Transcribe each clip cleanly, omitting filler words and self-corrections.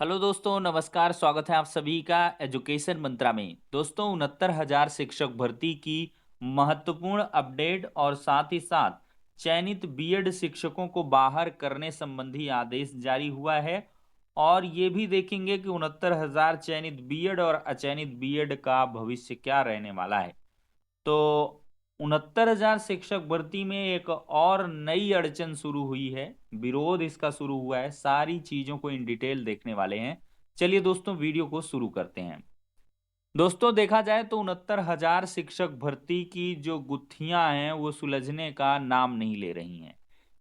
Hello दोस्तों, नमस्कार। स्वागत है आप सभी का एजुकेशन मंत्रा में। दोस्तों, 69,000 शिक्षक भर्ती की महत्वपूर्ण अपडेट और साथ ही साथ चयनित बीएड शिक्षकों को बाहर करने संबंधी आदेश जारी हुआ है। और ये भी देखेंगे कि 69,000 चयनित बीएड और अचयनित बीएड का भविष्य क्या रहने वाला है। तो 69,000 शिक्षक भर्ती में एक और नई अड़चन शुरू हुई है, विरोध इसका शुरू हुआ है। सारी चीजों को इन डिटेल देखने वाले हैं। चलिए दोस्तों, वीडियो को शुरू करते हैं। दोस्तों, देखा जाए तो 69,000 शिक्षक भर्ती की जो गुत्थियां हैं वो सुलझने का नाम नहीं ले रही हैं।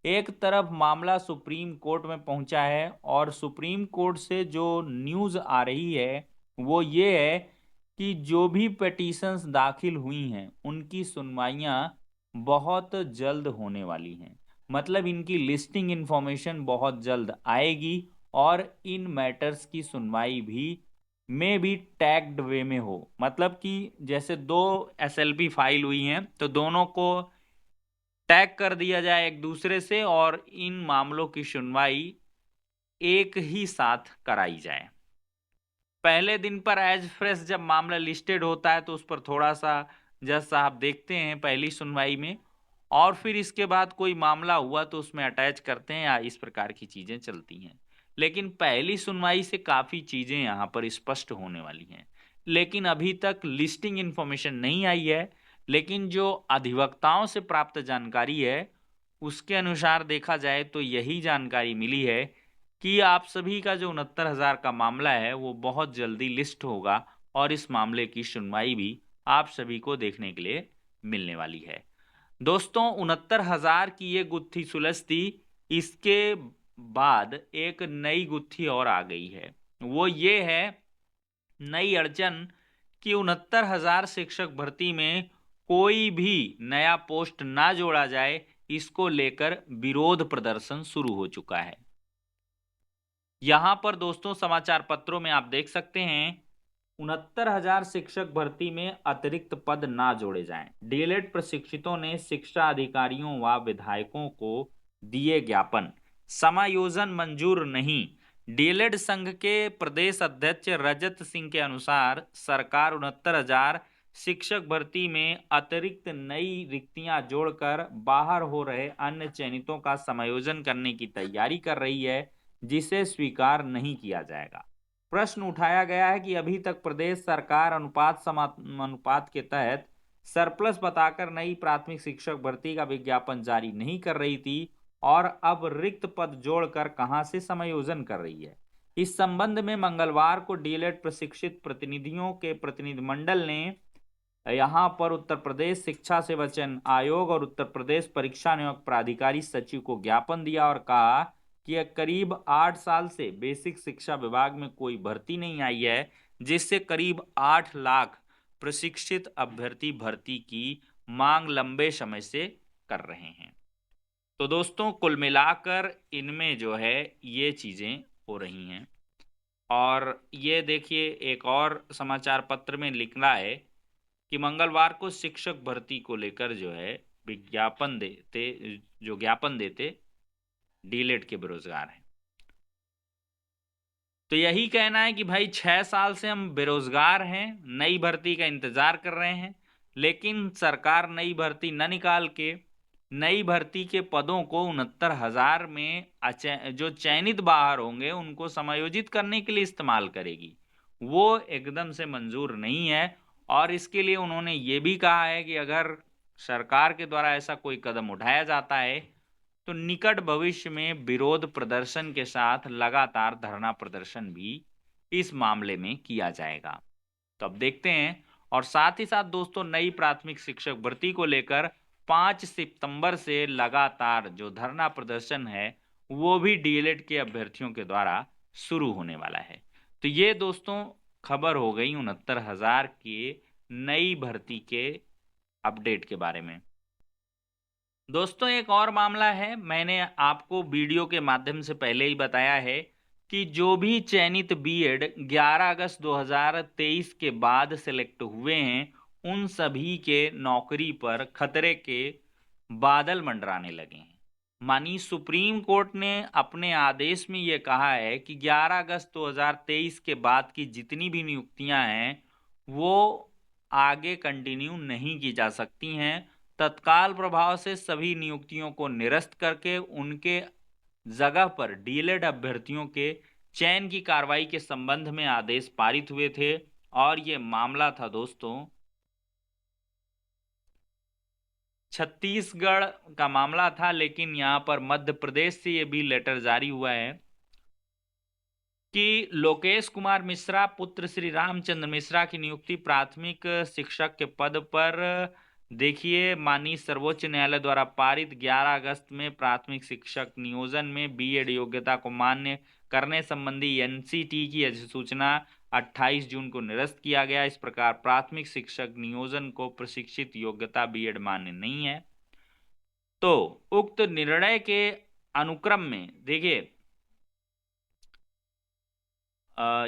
एक तरफ मामला सुप्रीम कोर्ट में पहुंचा है और सुप्रीम कोर्ट से जो न्यूज़ आ रही है वो ये है कि जो भी पिटीशंस दाखिल हुई हैं उनकी सुनवाइयां बहुत जल्द होने वाली हैं। मतलब इनकी लिस्टिंग इंफॉर्मेशन बहुत जल्द आएगी और इन मैटर्स की सुनवाई भी में भी टैग्ड वे में हो। मतलब कि जैसे दो एसएलपी फाइल हुई हैं तो दोनों को टैग कर दिया जाए एक दूसरे से और इन मामलों की सुनवाई एक ही साथ कराई जाए। पहले दिन पर एज फ्रेश जब मामला लिस्टेड होता है तो उस पर थोड़ा सा जज साहब देखते हैं पहली सुनवाई में, और फिर इसके बाद कोई मामला हुआ तो उसमें अटैच करते हैं, या इस प्रकार की चीजें चलती हैं। लेकिन पहली सुनवाई से काफी चीजें यहाँ पर स्पष्ट होने वाली हैं। लेकिन अभी तक लिस्टिंग इंफॉर्मेशन नहीं आई है। लेकिन जो अधिवक्ताओं से प्राप्त जानकारी है उसके अनुसार देखा जाए तो यही जानकारी मिली है कि आप सभी का जो 69,000 का मामला है वो बहुत जल्दी लिस्ट होगा और इस मामले की सुनवाई भी आप सभी को देखने के लिए मिलने वाली है। दोस्तों, 69,000 की ये गुत्थी सुलझती, इसके बाद एक नई गुत्थी और आ गई है। वो ये है नई अड़चन कि 69,000 शिक्षक भर्ती में कोई भी नया पोस्ट ना जोड़ा जाए, इसको लेकर विरोध प्रदर्शन शुरू हो चुका है। यहां पर दोस्तों समाचार पत्रों में आप देख सकते हैं 69,000 शिक्षक भर्ती में अतिरिक्त पद ना जोड़े जाएं। डीएलएड प्रशिक्षितों ने शिक्षा अधिकारियों व विधायकों को दिए ज्ञापन, समायोजन मंजूर नहीं। डीएलएड संघ के प्रदेश अध्यक्ष रजत सिंह के अनुसार सरकार 69,000 शिक्षक भर्ती में अतिरिक्त नई रिक्तियां जोड़कर बाहर हो रहे अन्य चयनितों का समायोजन करने की तैयारी कर रही है, जिसे स्वीकार नहीं किया जाएगा। प्रश्न उठाया गया है कि अभी तक प्रदेश सरकार अनुपात के तहत सरप्लस बताकर नई प्राथमिक शिक्षक भर्ती का विज्ञापन जारी नहीं कर रही थी और अब रिक्त पद जोड़कर कहां से समायोजन कर रही है। इस संबंध में मंगलवार को डीएलएड प्रशिक्षित प्रतिनिधियों के प्रतिनिधिमंडल ने यहां पर उत्तर प्रदेश शिक्षा सेवा चयन आयोग और उत्तर प्रदेश परीक्षा नियोजन प्राधिकारी सचिव को ज्ञापन दिया और कहा कि करीब 8 साल से बेसिक शिक्षा विभाग में कोई भर्ती नहीं आई है, जिससे करीब 8 लाख प्रशिक्षित अभ्यर्थी भर्ती की मांग लंबे समय से कर रहे हैं। तो दोस्तों, कुल मिलाकर इनमें जो है ये चीजें हो रही हैं। और ये देखिए, एक और समाचार पत्र में लिखना है कि मंगलवार को शिक्षक भर्ती को लेकर जो है विज्ञापन देते जो ज्ञापन देते डीलेट के बेरोजगार हैं। तो यही कहना है कि भाई 6 साल से हम बेरोजगार हैं, नई भर्ती का इंतजार कर रहे हैं, लेकिन सरकार नई भर्ती न निकाल के नई भर्ती के पदों को 69,000 में जो चयनित बाहर होंगे उनको समायोजित करने के लिए इस्तेमाल करेगी। वो एकदम से मंजूर नहीं है। और इसके लिए उन्होंने ये भी कहा है कि अगर सरकार के द्वारा ऐसा कोई कदम उठाया जाता है तो निकट भविष्य में विरोध प्रदर्शन के साथ लगातार धरना प्रदर्शन भी इस मामले में किया जाएगा। तो अब देखते हैं। और साथ ही साथ दोस्तों, नई प्राथमिक शिक्षक भर्ती को लेकर 5 सितंबर से लगातार जो धरना प्रदर्शन है वो भी डीएलएड के अभ्यर्थियों के द्वारा शुरू होने वाला है। तो ये दोस्तों खबर हो गई 69,000 के नई भर्ती के अपडेट के बारे में। दोस्तों, एक और मामला है, मैंने आपको वीडियो के माध्यम से पहले ही बताया है कि जो भी चयनित बीएड 11 अगस्त 2023 के बाद सेलेक्ट हुए हैं उन सभी के नौकरी पर खतरे के बादल मंडराने लगे हैं। माननीय सुप्रीम कोर्ट ने अपने आदेश में ये कहा है कि 11 अगस्त 2023 के बाद की जितनी भी नियुक्तियां हैं वो आगे कंटिन्यू नहीं की जा सकती हैं। तत्काल प्रभाव से सभी नियुक्तियों को निरस्त करके उनके जगह पर डीएलएड अभ्यर्थियों के चयन की कार्रवाई के संबंध में आदेश पारित हुए थे। और ये मामला था दोस्तों छत्तीसगढ़ का मामला था, लेकिन यहां पर मध्य प्रदेश से ये भी लेटर जारी हुआ है कि लोकेश कुमार मिश्रा पुत्र श्री रामचंद्र मिश्रा की नियुक्ति प्राथमिक शिक्षक के पद पर देखिए माननीय सर्वोच्च न्यायालय द्वारा पारित 11 अगस्त में प्राथमिक शिक्षक नियोजन में बीएड योग्यता को मान्य करने संबंधी एनसीटी की अधिसूचना 28 जून को निरस्त किया गया। इस प्रकार प्राथमिक शिक्षक नियोजन को प्रशिक्षित योग्यता बीएड मान्य नहीं है। तो उक्त निर्णय के अनुक्रम में देखिए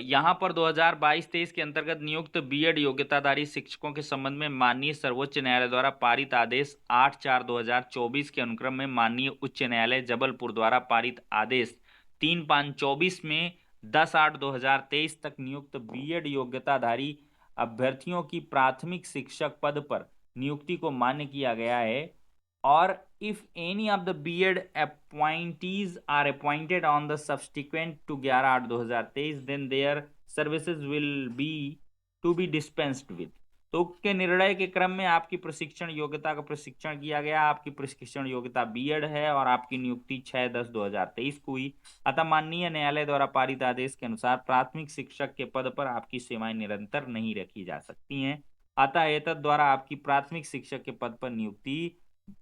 यहाँ पर 2022-23 के अंतर्गत नियुक्त बीएड योग्यताधारी शिक्षकों के संबंध में माननीय सर्वोच्च न्यायालय द्वारा पारित आदेश 8/4/2024 के अनुक्रम में माननीय उच्च न्यायालय जबलपुर द्वारा पारित आदेश 3/5/24 में 10/8/2023 तक नियुक्त बीएड योग्यताधारी अभ्यर्थियों की प्राथमिक शिक्षक पद पर नियुक्ति को मान्य किया गया है। or if any of the B.Ed appointees are appointed on the subsequent to 11/8/2023 then their services will be to be dispensed with। तो के निर्णय के क्रम में आपकी प्रशिक्षण योग्यता का प्रशिक्षण किया गया, आपकी प्रशिक्षण योग्यता बीएड है और आपकी नियुक्ति 6/10/2023 को हुई। अतः माननीय न्यायालय द्वारा पारित आदेश के अनुसार प्राथमिक शिक्षक के पद पर आपकी सेवाएं निरंतर नहीं रखी जा सकती हैं। अतः एतद द्वारा आपकी प्राथमिक शिक्षक के पद पर नियुक्ति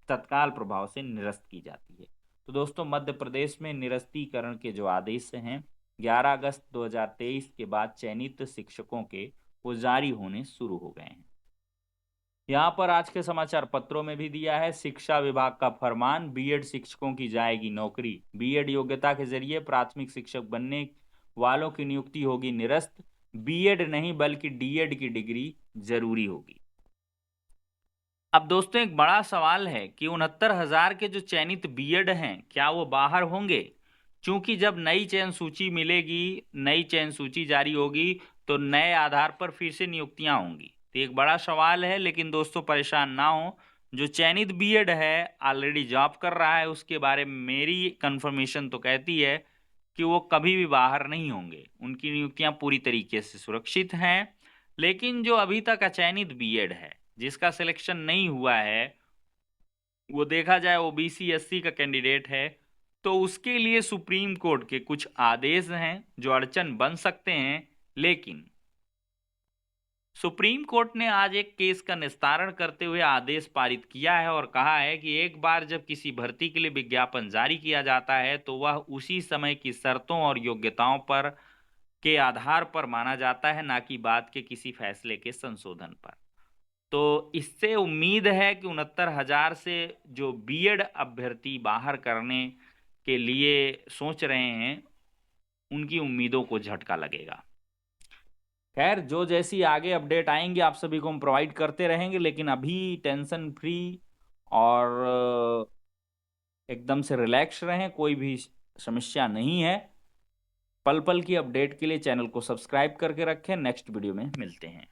तत्काल प्रभाव से निरस्त की जाती है। तो दोस्तों मध्य प्रदेश में निरस्तीकरण के जो आदेश हैं 11 अगस्त 2023 के बाद चयनित शिक्षकों के वो जारी होने शुरू हो गए हैं। यहाँ पर आज के समाचार पत्रों में भी दिया है शिक्षा विभाग का फरमान, बीएड शिक्षकों की जाएगी नौकरी। बीएड योग्यता के जरिए प्राथमिक शिक्षक बनने वालों की नियुक्ति होगी निरस्त। बीएड नहीं बल्कि डीएड की डिग्री जरूरी होगी। अब दोस्तों एक बड़ा सवाल है कि 69,000 के जो चयनित बीएड हैं क्या वो बाहर होंगे? क्योंकि जब नई चयन सूची मिलेगी, नई चयन सूची जारी होगी तो नए आधार पर फिर से नियुक्तियां होंगी। तो एक बड़ा सवाल है, लेकिन दोस्तों परेशान ना हो। जो चयनित बीएड है ऑलरेडी जॉब कर रहा है, उसके बारे में मेरी कंफर्मेशन तो कहती है कि वो कभी भी बाहर नहीं होंगे, उनकी नियुक्तियां पूरी तरीके से सुरक्षित हैं। लेकिन जो अभी तक अचयनित बीएड है जिसका सिलेक्शन नहीं हुआ है, वो देखा जाए ओबीसी एससी का कैंडिडेट है, तो उसके लिए सुप्रीम कोर्ट के कुछ आदेश हैं जो अड़चन बन सकते हैं। लेकिन सुप्रीम कोर्ट ने आज एक केस का निस्तारण करते हुए आदेश पारित किया है और कहा है कि एक बार जब किसी भर्ती के लिए विज्ञापन जारी किया जाता है तो वह उसी समय की शर्तों और योग्यताओं पर के आधार पर माना जाता है, ना कि बाद के किसी फैसले के संशोधन पर। तो इससे उम्मीद है कि 69,000 से जो बीएड अभ्यर्थी बाहर करने के लिए सोच रहे हैं उनकी उम्मीदों को झटका लगेगा। खैर जो जैसी आगे अपडेट आएंगे आप सभी को हम प्रोवाइड करते रहेंगे, लेकिन अभी टेंशन फ्री और एकदम से रिलैक्स रहें, कोई भी समस्या नहीं है। पल पल की अपडेट के लिए चैनल को सब्सक्राइब करके रखें। नेक्स्ट वीडियो में मिलते हैं।